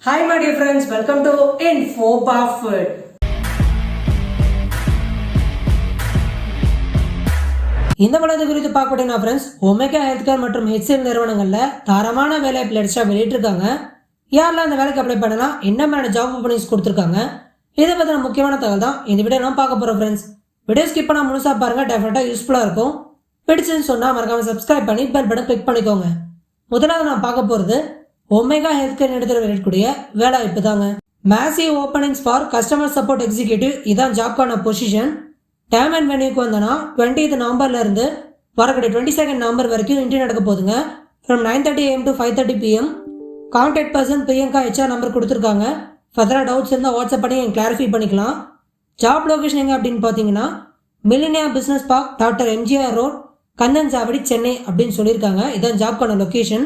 Hi my dear friends, welcome to Info Buffett. இந்த படத்தை குறித்து பார்க்கக்கூடிய ஃப்ரெண்ட்ஸ், ஒமேகா ஹெல்த் கேர் மற்றும் HCL நிறுவனங்களில் தரமான வேலை பிளேட்ஸாக வெளியிட்டிருக்காங்க. யாரெல்லாம் அந்த வேலைக்கு அப்ளை பண்ணலாம், என்ன மாதிரி ஜாப் ஓப்பனிங்ஸ் கொடுத்துருக்காங்க, இதை பற்றின முக்கியமான தகவல் தான் இந்த வீடியோ நான் பார்க்க போகிறோம் ஃப்ரெண்ட்ஸ். வீடியோ ஸ்கிப் பண்ணால் முழுசாக பாருங்கள், டெஃபினட்டாக யூஸ்ஃபுல்லாக இருக்கும். பிடிச்சுன்னு சொன்னால் மறக்காமல் சப்ஸ்கிரைப் பண்ணி பெல் பட்டன் கிளிக் பண்ணிக்கோங்க. முதலாவது நான் பார்க்க போகிறது ஒமேகா ஹெல்த் கேர் நிறுவனத்தில் வெளியிடக்கூடிய வேலைவாய்ப்பு தாங்க. Massive openings for customer support executive, இதான் ஜாப்கான பொசிஷன். டைம் அண்ட் வென்யூக்கு வந்தோன்னா 20th நவம்பர்லேருந்து வரக்கூடிய 22nd நவம்பர் வரைக்கும் இன்டர்வியூ நடக்க போதுங்க. From 9:30 AM to 5:30 PM. Contact person Priyanka HR number கொடுத்துருக்காங்க. ஃபர்தராக டவுட்ஸ் இருந்தால் வாட்ஸ்அப் பண்ணி கிளாரிஃபை பண்ணிக்கலாம். ஜாப் லொகேஷன் எங்கே அப்படின்னு பார்த்தீங்கன்னா millennia business park, doctor MGR road, Kandanchavadi, Chennai அப்படின்னு சொல்லியிருக்காங்க. இதான் ஜாப்கான location.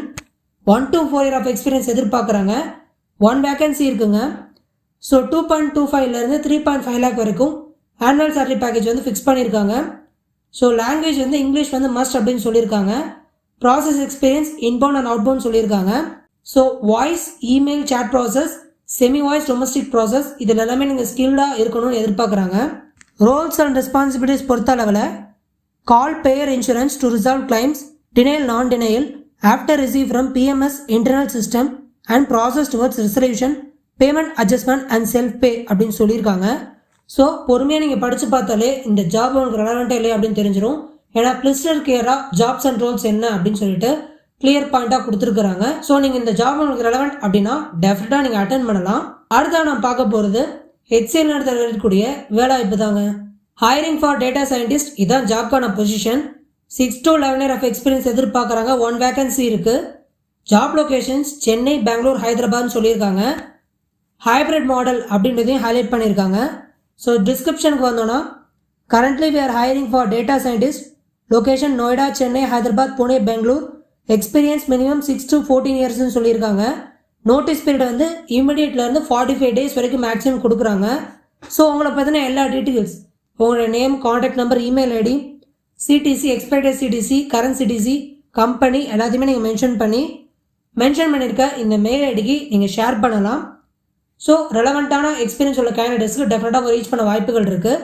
1 to 4 year of experience எதிர்பார்க்குறாங்க. 1 வேகன்சி இருக்குங்க. ஸோ 2.25லேருந்து 3.5 lakh வரைக்கும் ஆனுவல் சேலரி பேக்கேஜ் வந்து ஃபிக்ஸ் பண்ணியிருக்காங்க. ஸோ லாங்குவேஜ் வந்து இங்கிலீஷ் வந்து மஸ்ட் அப்படின்னு சொல்லியிருக்காங்க. Process experience inbound and outbound சொல்லியிருக்காங்க. So voice, email, chat process, semi voice, domestic process, இதில் எல்லாமே நீங்கள் ஸ்கில்டாக இருக்கணும்னு எதிர்பார்க்குறாங்க. ரோல்ஸ் அண்ட் ரெஸ்பான்சிபிலிட்டிஸ் பொறுத்த அளவில் call payer insurance to resolve claims, denial non denial after receive from PMS internal system and process towards resolution, payment adjustment and self pay அப்படின்னு சொல்லியிருக்காங்க. So பொறுமையாக நீங்கள் படித்து பார்த்தாலே இந்த ஜாப் உங்களுக்கு ரெலவெண்ட்டாக இல்லையா அப்படின்னு தெரிஞ்சிடும். ஏன்னா பிளிஸ்டர் கிளியராக ஜாப்ஸ் அண்ட் ரோல்ஸ் என்ன அப்படின்னு சொல்லிட்டு கிளியர் பாயிண்டாக கொடுத்துருக்குறாங்க. ஸோ நீங்கள் இந்த ஜாப் உங்களுக்கு ரெலவெண்ட் அப்படின்னா டெஃபினட்டாக நீங்கள் அட்டென்ட் பண்ணலாம். அடுத்ததாக நான் பார்க்க போகிறது HCL நேரத்தில் இருக்கக்கூடிய வேலைவாய்ப்பு தாங்க. ஹைரிங் ஃபார் டேட்டா சயின்டிஸ்ட், இதான் ஜாப்கான position. 6 to 11 year of experience எதிர்பார்க்குறாங்க. 1 வேகன்சி இருக்குது. ஜாப் லொக்கேஷன்ஸ் சென்னை, பெங்களூர், ஹைதராபாத்னு சொல்லியிருக்காங்க. ஹைப்ரிட் மாடல் அப்படின்றதையும் ஹைலைட் பண்ணியிருக்காங்க. ஸோ டிஸ்கிரிப்ஷனுக்கு வந்தோன்னா currently we are hiring for data scientist, location Noida, Chennai, Hyderabad, Pune, Bangalore, experience minimum 6 to 14 yearsன்னு சொல்லியிருக்காங்க. நோட்டீஸ் பீரியட் வந்து இமிடியேட்லேருந்து 45 days வரைக்கும் மேக்ஸிமம் கொடுக்குறாங்க. ஸோ உங்களை பற்றின எல்லா டீட்டெயில்ஸ், உங்களோட name, contact number, email ID, CTC, expected CTC, current CTC, company எல்லாத்தையுமே நீங்கள் மென்ஷன் பண்ணியிருக்க இந்த மெயில் ஐடிக்கு நீங்கள் ஷேர் பண்ணலாம். ஸோ ரெலவெண்ட்டான எக்ஸ்பீரியன்ஸ் உள்ள கேண்டிடேட்ஸ்க்கு டெஃபினட்டாக ரீச் பண்ண வாய்ப்புகள் இருக்குது.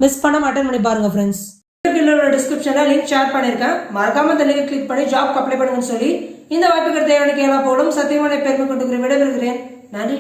மிஸ் பண்ணாமல் அட்டென்ட் பண்ணி பாருங்கள் ஃப்ரெண்ட்ஸ். டிஸ்கிரிப்ஷனில் லிங்க் ஷேர் பண்ணியிருக்கேன். மறக்காமல் இந்த லிங்க் கிளிக் பண்ணி ஜாப் அப்ளை பண்ணுங்கன்னு சொல்லி இந்த வாய்ப்புகள் தேவையான கேள்வி போலும் சத்தியமான பெருமை கொண்டு விடைபெறுகிறேன். நன்றி.